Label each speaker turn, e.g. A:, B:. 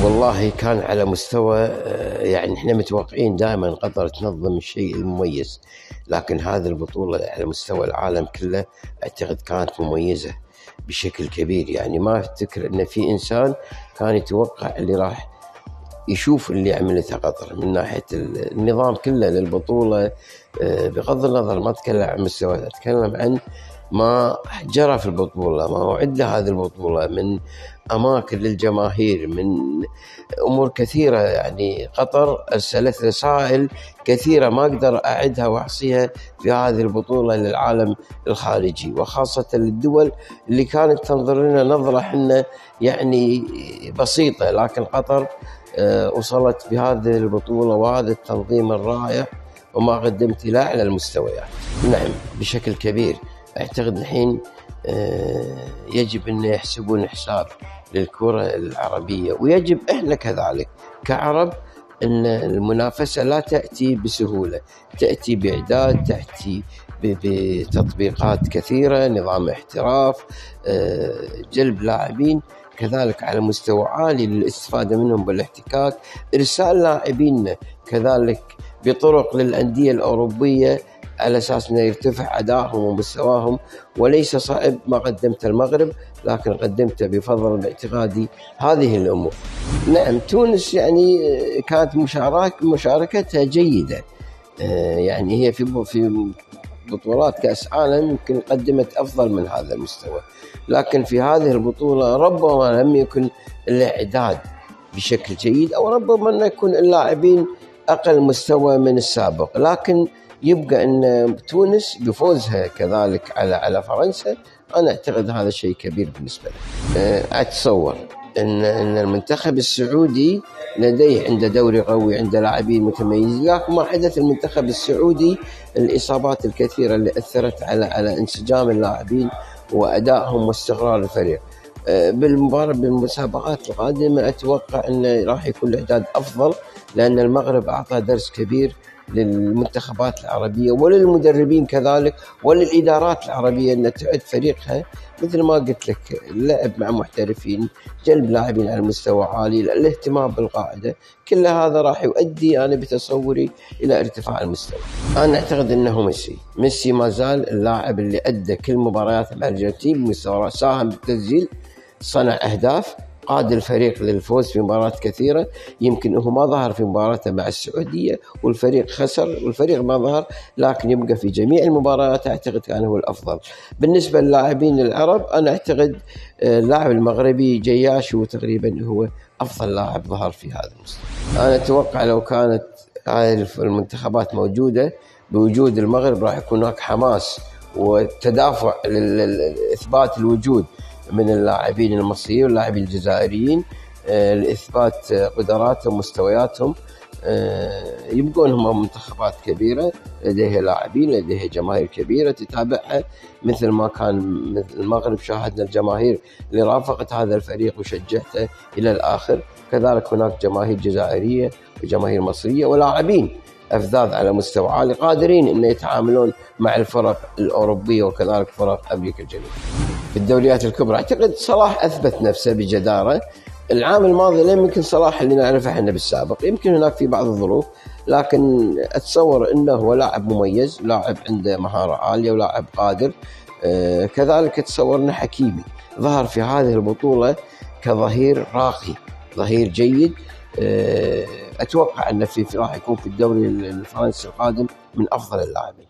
A: والله كان على مستوى يعني احنا متوقعين دائما قطر تنظم الشيء المميز، لكن هذه البطولة على مستوى العالم كله اعتقد كانت مميزة بشكل كبير. يعني ما افتكر ان في انسان كان يتوقع اللي راح يشوف اللي عملته قطر من ناحية النظام كله للبطولة. بغض النظر ما اتكلم عن مستوى، اتكلم عن ما جرى في البطولة، ما أعد هذه البطولة من أماكن للجماهير، من أمور كثيرة. يعني قطر أرسلت رسائل كثيرة ما أقدر أعدها وأحصيها في هذه البطولة للعالم الخارجي، وخاصة للدول اللي كانت تنظر لنا نظرة حنا يعني بسيطة، لكن قطر وصلت بهذه البطولة وهذا التنظيم الرائع وما قدمت إلى أعلى المستويات. نعم بشكل كبير. أعتقد الحين يجب أن يحسبون حساب للكرة العربية، ويجب إحنا كذلك كعرب أن المنافسة لا تأتي بسهولة، تأتي بإعداد، تأتي بتطبيقات كثيرة، نظام احتراف، جلب لاعبين كذلك على مستوى عالي للاستفادة منهم بالاحتكاك، إرسال لاعبين كذلك بطرق للأندية الأوروبية على أساس أنه يرتفع أدائهم ومستواهم. وليس صعب ما قدمت المغرب، لكن قدمته بفضل باعتقادي هذه الأمور. نعم تونس يعني كانت مشاركتها جيدة، يعني هي في بطولات كأس عالم يمكن قدمت أفضل من هذا المستوى، لكن في هذه البطولة ربما لم يكن الإعداد بشكل جيد، أو ربما أن يكون اللاعبين أقل مستوى من السابق. لكن يبقى أن تونس بفوزها كذلك على فرنسا، أنا أعتقد هذا شيء كبير بالنسبة لي. أتصور أن المنتخب السعودي لديه عنده دوري قوي، عنده لاعبين متميزين، لكن ما حدث المنتخب السعودي الإصابات الكثيرة اللي أثرت على انسجام اللاعبين وأدائهم واستقرار الفريق. بالمسابقات القادمة أتوقع أنه راح يكون الإعداد أفضل، لأن المغرب أعطى درس كبير للمنتخبات العربية وللمدربين كذلك وللإدارات العربية أن تعد فريقها مثل ما قلت لك، اللعب مع محترفين، جلب لاعبين على مستوى عالي، الاهتمام بالقاعدة، كل هذا راح يؤدي أنا بتصوري إلى ارتفاع المستوى. أنا أعتقد أنه ميسي ما زال اللاعب اللي أدى كل مباريات مع الأرجنتين بمستوى، ساهم بالتسجيل، صنع أهداف، قاد الفريق للفوز في مباريات كثيرة. يمكن هو ما ظهر في مباراته مع السعودية والفريق خسر والفريق ما ظهر، لكن يبقى في جميع المباريات أعتقد كان هو الأفضل. بالنسبة للاعبين العرب أنا أعتقد اللاعب المغربي جياش هو تقريبا هو أفضل لاعب ظهر في هذا المستوى. أنا أتوقع لو كانت هذه المنتخبات موجودة بوجود المغرب راح يكون هناك حماس وتدافع لإثبات الوجود من اللاعبين المصريين واللاعبين الجزائريين لإثبات قدراتهم ومستوياتهم. يبقون هم منتخبات كبيرة لديها لاعبين، لديها جماهير كبيرة تتابعها، مثل ما كان المغرب شاهدنا الجماهير اللي رافقت هذا الفريق وشجعته إلى الآخر. كذلك هناك جماهير جزائرية وجماهير مصرية ولاعبين أفذاذ على مستوى عالي قادرين أن يتعاملون مع الفرق الأوروبية وكذلك فرق أمريكا الجنوبية. في الدوريات الكبرى أعتقد صلاح أثبت نفسه بجدارة. العام الماضي لم يمكن صلاح اللي نعرفه احنا بالسابق، يمكن هناك في بعض الظروف، لكن أتصور أنه هو لاعب مميز، لاعب عنده مهارة عالية ولاعب قادر. كذلك أتصور أنه حكيمي ظهر في هذه البطولة كظهير راقي، ظهير جيد. أتوقع أنه راح يكون في الدوري الفرنسي القادم من أفضل اللاعبين.